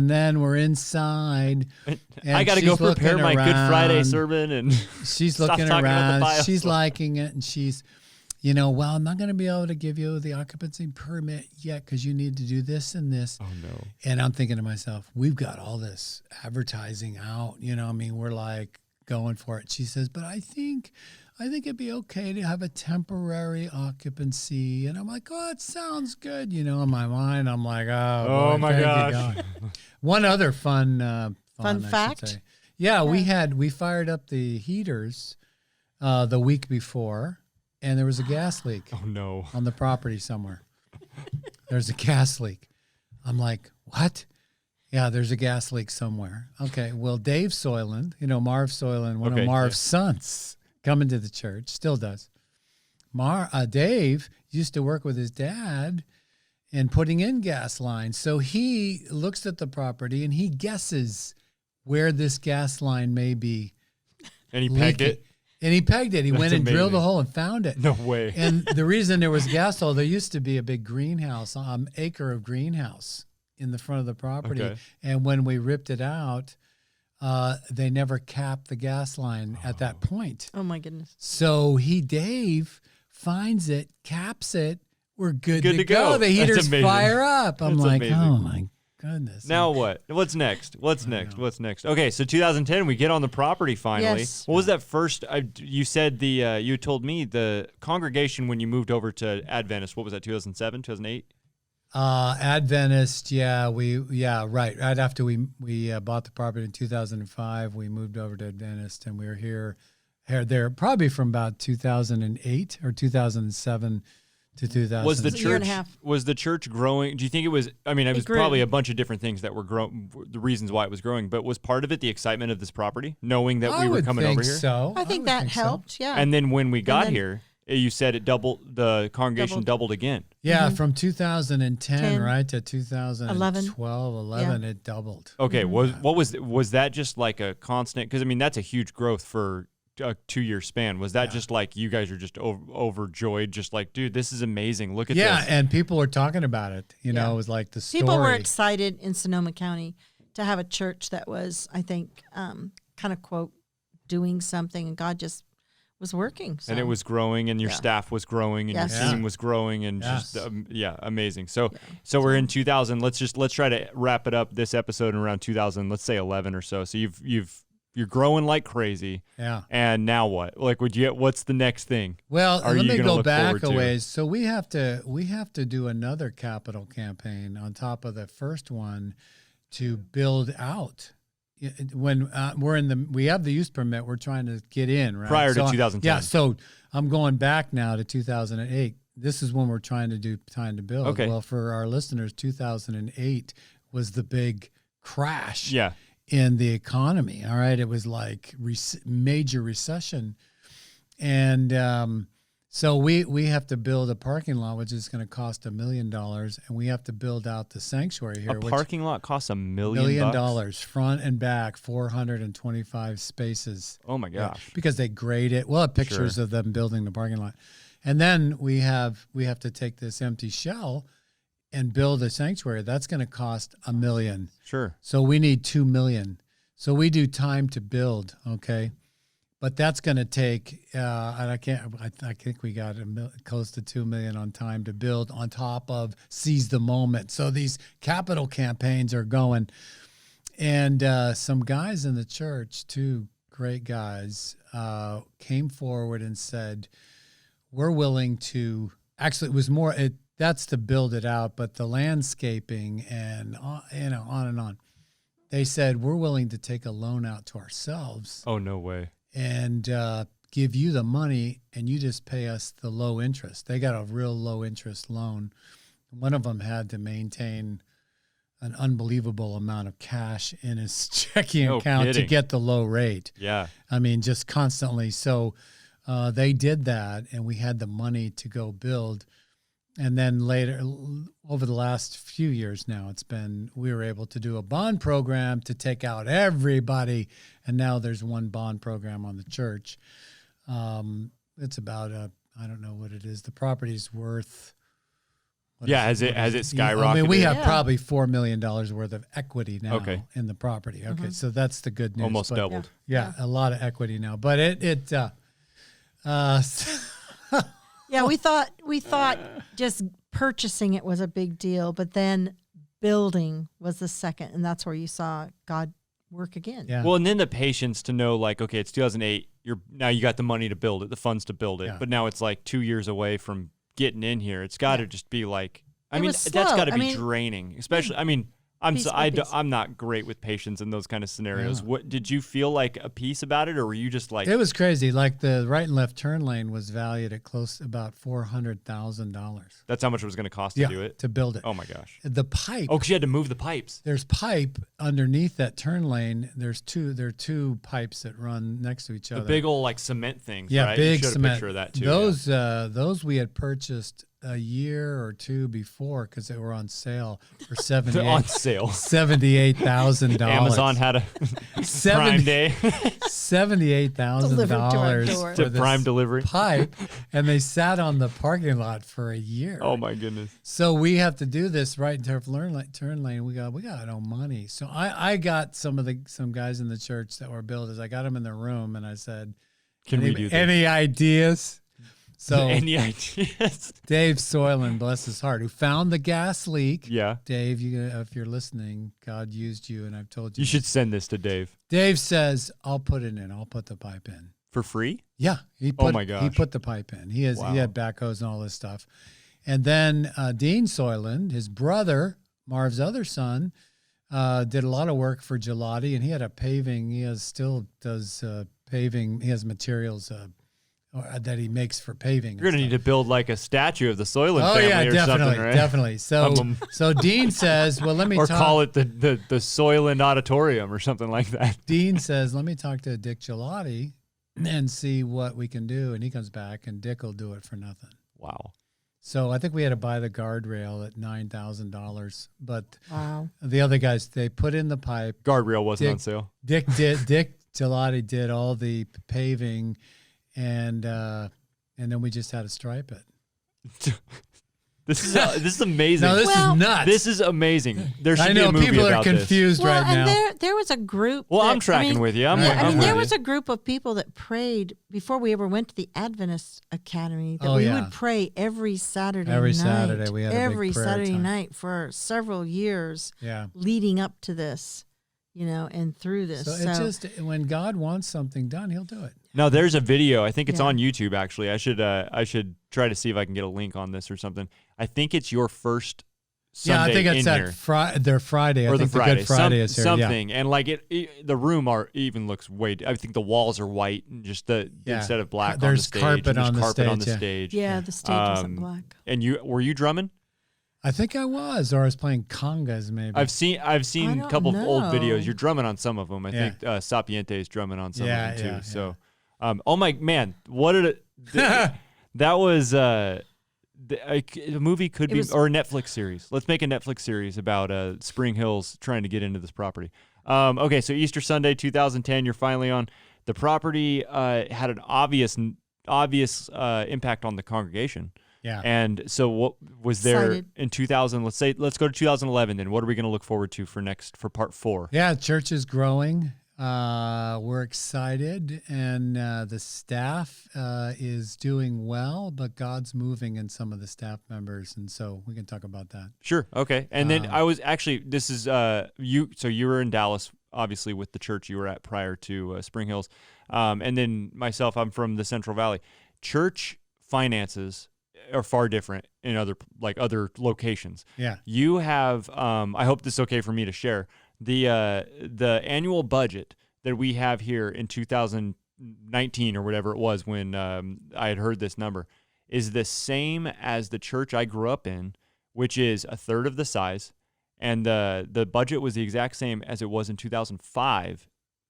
then we're inside. And I got to go she's looking prepare my Good Friday around. sermon, and She's stop looking talking about the around. She's bioswale. liking it, and she's, well, I'm not going to be able to give you the occupancy permit yet because you need to do this and this. Oh no. And I'm thinking to myself, we've got all this advertising out. We're like going for it. She says, but I think it'd be okay to have a temporary occupancy. And I'm like, oh, it sounds good. In my mind, I'm like, oh boy, my thank you, gosh. God. One other fun I should fact? say. Yeah, we fired up the heaters the week before, and there was a gas leak Oh no. on the property somewhere. There's a gas leak. I'm like, what? Yeah, there's a gas leak somewhere. Okay, well, Dave Soyland, Marv Soyland, one Okay, of Marv's sons, coming to the church, still does. Dave used to work with his dad in putting in gas lines. So he looks at the property and he guesses where this gas line may be. And he pegged leaking. it? And he pegged it. He That's went and drilled amazing. a hole and found it. No way. And the reason there was gas hole, there used to be a big greenhouse, acre of greenhouse in the front of the property. Okay. And when we ripped it out, they never capped the gas line at that point. Oh my goodness. So Dave finds it, caps it. We're good Good to to go. The That's heaters amazing. fire up. I'm That's like, amazing. oh my goodness. Now what? What's next? What's next? Okay, so 2010, we get on the property finally. Yes. What was that first? You said you told me the congregation when you moved over to Adventist. What was that? 2007, 2008? Adventist, right. Right after we bought the property in 2005, we moved over to Adventist, and we were here there probably from about 2008 or 2007 to 2000. Was the a year and a church half. was the church growing? Do you think it was? I mean, it was grew. probably a bunch of different things that were growing. The reasons why it was growing, but was part of it the excitement of this property, knowing that I we were would coming think over here? So I think would that think so. helped. Yeah. And then when we got then- here, you said it doubled. The congregation doubled again. Yeah, from 2010 10, right to 2012, 11, it doubled. Okay, Mm-hmm. was that just like a constant? Because I mean, that's a huge growth for a 2-year span. Was that just like you guys are just overjoyed, just like, dude, this is amazing. Look at Yeah, this. and people were talking about it. It was like the story. People were excited in Sonoma County to have a church that was, I think, kind of quote, doing something, and God just was working. So. And it was growing, and your Yeah. staff was growing, and Yes. your team was growing, and Yes. just amazing. So we're in 2000. Let's try to wrap it up this episode in around 2000. Let's say 11 or so. So you're growing like crazy. Yeah. And now what? Like, what's the next thing? Well, Are let you me gonna go look back forward a to? ways. So we have to do another capital campaign on top of the first one to build out. When we have the use permit, we're trying to get in, right? Prior to 2010. Yeah, so I'm going back now to 2008. This is when we're trying to do time to build. Okay. Well, for our listeners, 2008 was the big crash Yeah. in the economy. All right, it was like major recession, and so we have to build a parking lot, which is going to cost $1 million, and we have to build out the sanctuary here. A parking lot costs $1 million. $1 million, front and back, 425 spaces. Oh my Yeah, gosh. because they grade it. We'll have pictures of them building the parking lot, and then we have to take this empty shell and build a sanctuary. That's going to cost $1 million. Sure. So we need $2 million. So we do time to build, okay? But that's going to take, and I think we got close to $2 million on time to build on top of seize the moment. So these capital campaigns are going, and some guys in the church, two great guys, came forward and said, "We're willing to." Actually, it was more. That's to build it out, but the landscaping and on and on. They said, "We're willing to take a loan out to ourselves." Oh, no way. And give you the money, and you just pay us the low interest. They got a real low interest loan. One of them had to maintain an unbelievable amount of cash in his checking account to get the low rate. Yeah. I mean, just constantly. So they did that, and we had the money to go build. And then later, over the last few years now, we were able to do a bond program to take out everybody. And now there's one bond program on the church. It's about I don't know what it is. The property's worth. Has it skyrocketed? I mean, we have probably $4 million worth of equity now Okay. in the property. Okay. So that's the good news. Almost But doubled. Yeah, a lot of equity now. But Yeah, we thought just purchasing it was a big deal, but then building was the second, and that's where you saw God work again. Yeah. Well, and then the patience to know, like, okay, it's 2008. Now you got the money to build it, the funds to build it, Yeah. but now it's like 2 years away from getting in here. It's got to just be like, It was that's slow. got to I be mean, draining. Especially, piece by piece. I'm not great with patience in those kind of scenarios. Yeah. What did you feel like a piece about it, or were you just like, It was crazy. Like the right and left turn lane was valued at close about $400,000. that's how much it was going to cost to do it? to build it. Oh my gosh. The pipe. Oh, because you had to move the pipes. There's pipe underneath that turn lane. There are two pipes that run next to each The other. big old like cement things, yeah, right? big you showed cement. a picture of that too. Those we had purchased a year or two before because they were on sale for on sale. $78,000. Amazon had a Prime Day $78,000 to for this Prime delivery. pipe, and they sat on the parking lot for a year. Oh my goodness. So we have to do this right into turn lane. We got no money. So I got some guys in the church that were builders. I got them in the room, and I said, Can we do this? Any ideas? So Any ideas? Dave Soylan, bless his heart, who found the gas leak. Yeah. Dave, if you're listening, God used you, and I've told you. You should send this to Dave. Dave says, I'll put it in. I'll put the pipe in. For free? Yeah. He Oh my gosh. He put the pipe in. He Wow. had backhoes and all this stuff. And then Dean Soyland, his brother, Marv's other son, did a lot of work for Gelati, and he had a paving. Still does paving. He has materials that he makes for paving. You're going to need to build like a statue of the Soylent Oh family yeah, or definitely, something, right? definitely. So Dean says, well, let me Or talk. call it the Soylent Auditorium or something like that. Dean says, let me talk to Dick Gelati and see what we can do. And he comes back, and Dick will do it for nothing. Wow. So I think we had to buy the guardrail at $9,000. But Wow. the other guys, they put in the pipe. Guardrail wasn't on sale. Dick Gelati did all the paving, and then we just had to stripe it. This is amazing. No, this is nuts. This is amazing. There should be a movie people about are confused well, right now. and there was a group. Well, that, I'm tracking with you. I'm with there you. was a group of people that prayed before we ever went to the Adventist Academy. That we would pray every Saturday. Every night, Saturday we had every a big prayer Saturday time. night for several years. Yeah. Leading up to this, and through this. So it's just when God wants something done, He'll do it. Now there's a video. I think it's on YouTube. Actually, I should try to see if I can get a link on this or something. I think it's your first Sunday I think it's that their Friday. Or I the think Friday. the Good Friday is here. Something. And like the room even looks I think the walls are white and just instead of black there's on the stage. Carpet on the carpet stage, on the stage. Yeah, the stage wasn't black. And were you drumming? I think I was, or I was playing congas maybe. I've seen a couple of old videos. You're drumming on some of them. I think Sapiente is drumming on some of them too. Yeah. So, oh my man, what did it? That was a movie could be or a Netflix series. Let's make a Netflix series about Spring Hills trying to get into this property. Okay, so Easter Sunday 2010, you're finally on. The property had an obvious impact on the congregation. Yeah. And so what was there Excited. in 2000? Let's go to 2011 then. What are we going to look forward to for part 4? Yeah, church is growing. We're excited, and the staff is doing well, but God's moving in some of the staff members, and so we can talk about that. Sure. Okay. And then I was actually, this is you. So you were in Dallas, obviously, with the church you were at prior to Spring Hills, and then myself, I'm from the Central Valley. Church finances are far different in other locations. Yeah. You have. I hope this is okay for me to share. The annual budget that we have here in 2019 or whatever it was when I had heard this number is the same as the church I grew up in, which is a third of the size, and the budget was the exact same as it was in 2005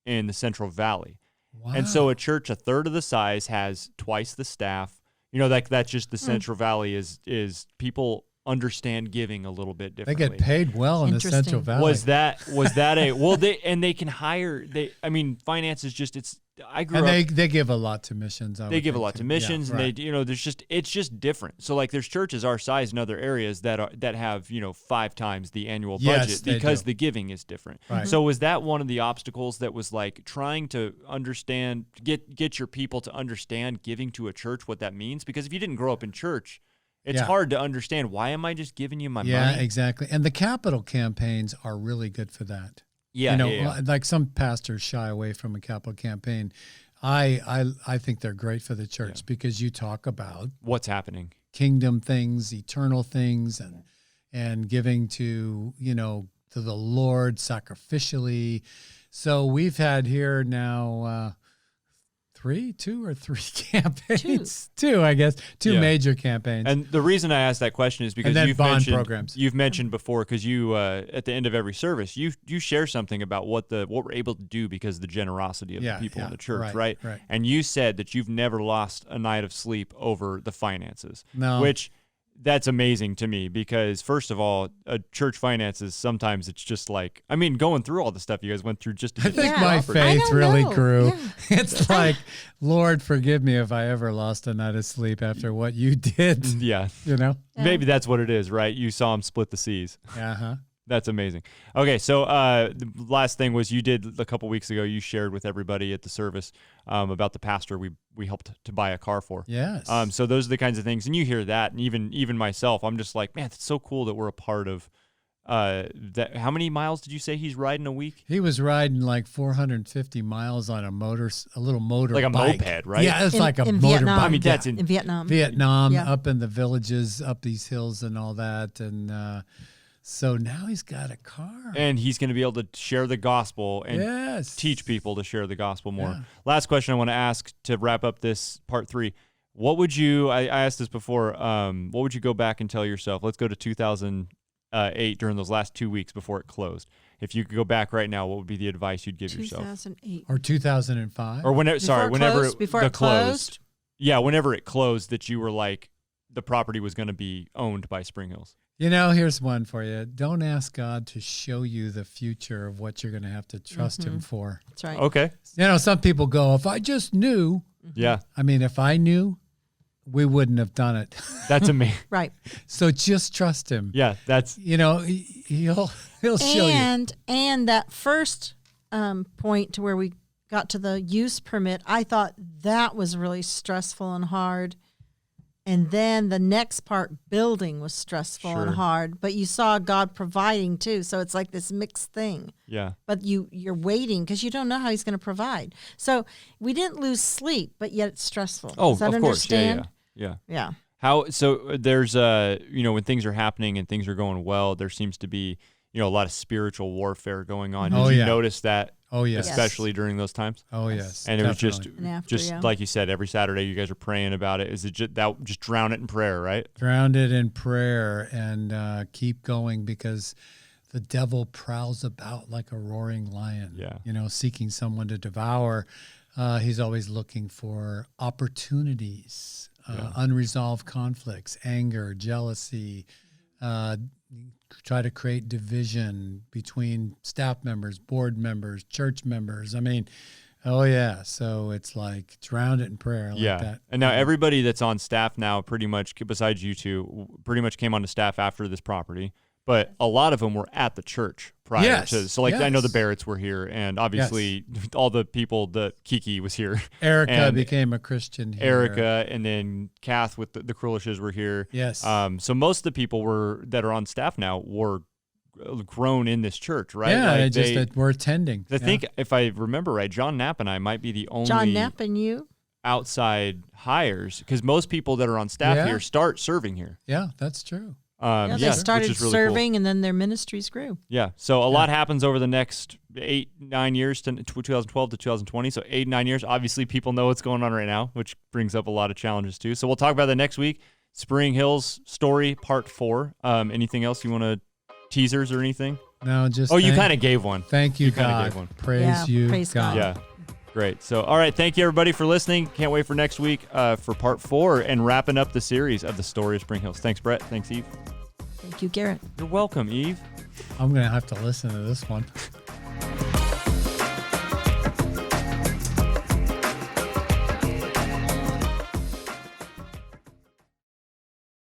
in the Central Valley. Wow. And so a church a third of the size has twice the staff. That's just the Central Valley is people understand giving a little bit They differently. get paid well in the Central Valley. Was that a they can hire finance is just I grew up. They give a lot to missions. They give a lot to missions, and it's just different. So like there's churches our size in other areas that have 5 times the annual budget because the giving is different. Right. So was that one of the obstacles that was like trying to understand get your people to understand giving to a church what that means? Because if you didn't grow up in church, it's hard to understand. Why am I just giving you my money? Yeah, exactly. And the capital campaigns are really good for that. Yeah, like some pastors shy away from a capital campaign. I think they're great for the church because you talk about what's happening, kingdom things, eternal things, and giving to to the Lord sacrificially. So we've had here now 2 or 3 campaigns. Two, I guess. Two major campaigns. And the reason I asked that question is because you've mentioned before, because you at the end of every service you share something about what we're able to do because of the generosity of the people in the church, right? And you said that you've never lost a night of sleep over the finances. No. Which that's amazing to me because, first of all, church finances, sometimes it's just like, going through all the stuff you guys went through just to get I think this my property. faith really know. grew. Yeah. It's like, Lord, forgive me if I ever lost a night of sleep after what you did. Yeah. Maybe that's what it is, right? You saw him split the seas. Uh-huh. That's amazing. Okay, so the last thing was you did a couple weeks ago, you shared with everybody at the service about the pastor we helped to buy a car for. Yes. So those are the kinds of things, and you hear that, and even myself, I'm just like, man, it's so cool that we're a part of that. How many miles did you say he's riding a week? He was riding like 450 miles on a little motor like a bike. moped, right? Yeah, it's like a in motorbike. Vietnam. I mean, that's in Vietnam. Vietnam, Yeah. up in the villages, up these hills and all that, and so now he's got a car. And he's going to be able to share the gospel and teach people to share the gospel more. Yeah. Last question I want to ask to wrap up this part 3. What would you, I asked this before, what would you go back and tell yourself? Let's go to 2008 during those last 2 weeks before it closed. If you could go back right now, what would be the advice you'd give yourself? 2008. Or 2005. Or whenever Before it closed? Yeah, whenever it closed, that you were like, the property was going to be owned by Spring Hills. Here's one for you. Don't ask God to show you the future of what you're going to have to trust him for. That's right. Okay. Some people go, if I just knew. Yeah. I mean, if I knew we wouldn't have done it. That's amazing. Right. So just trust him. Yeah, that's He'll show you. And that first point to where we got to the use permit, I thought that was really stressful and hard. And then the next part, building, was stressful Sure. and hard. But you saw God providing too, so it's like this mixed thing. yeah. But you're waiting because you don't know how He's going to provide. So we didn't lose sleep, but yet it's stressful. Oh, Does that of course. understand? Yeah. Yeah. How so? There's when things are happening and things are going well, there seems to be a lot of spiritual warfare going on. Oh, Did you yeah. notice that? Oh, yes. Especially during those times. Oh, yes. And it was just definitely. And after, yeah. like you said, every Saturday you guys are praying about it. Is it just drown it in prayer, right? Drown it in prayer and keep going, because the devil prowls about like a roaring lion, Yeah. Seeking someone to devour. He's always looking for opportunities, unresolved conflicts, anger, jealousy, try to create division between staff members, board members, church members. I mean, oh yeah. So it's like drown it in prayer. I like that. And now everybody that's on staff now, pretty much, besides you two, pretty much came onto staff after this property. But a lot of them were at the church prior Yes. to. So, I know the Yes. Barretts were here, and obviously all the people. Kiki was here. Erica and became a Christian here. Erica, and then Kath with the Krulishes were here. Yes. So most of the people that are on staff now were grown in this church, right? Yeah, Like that we're attending. I think, if I remember right, John Knapp and I might be the only John Knapp and you? outside hires, because most people that are on staff Yeah. here start serving here. Yeah, that's true. They which started is really serving, cool. and then their ministries grew. Yeah. So a lot happens over the next 8-9 years, to 2012 to 2020. So 8-9 years. Obviously, people know what's going on right now, which brings up a lot of challenges too. So we'll talk about that next week. Spring Hills story part 4. Anything else you want to teasers or anything? No, just you kind of gave one. Thank you, kinda God. gave one. Praise you, praise God. Yeah. Great. So, all right. Thank you, everybody, for listening. Can't wait for next week for part 4 and wrapping up the series of the story of Spring Hills. Thanks, Bret. Thanks, Eve. Thank you, Garett. You're welcome, Eve. I'm going to have to listen to this one.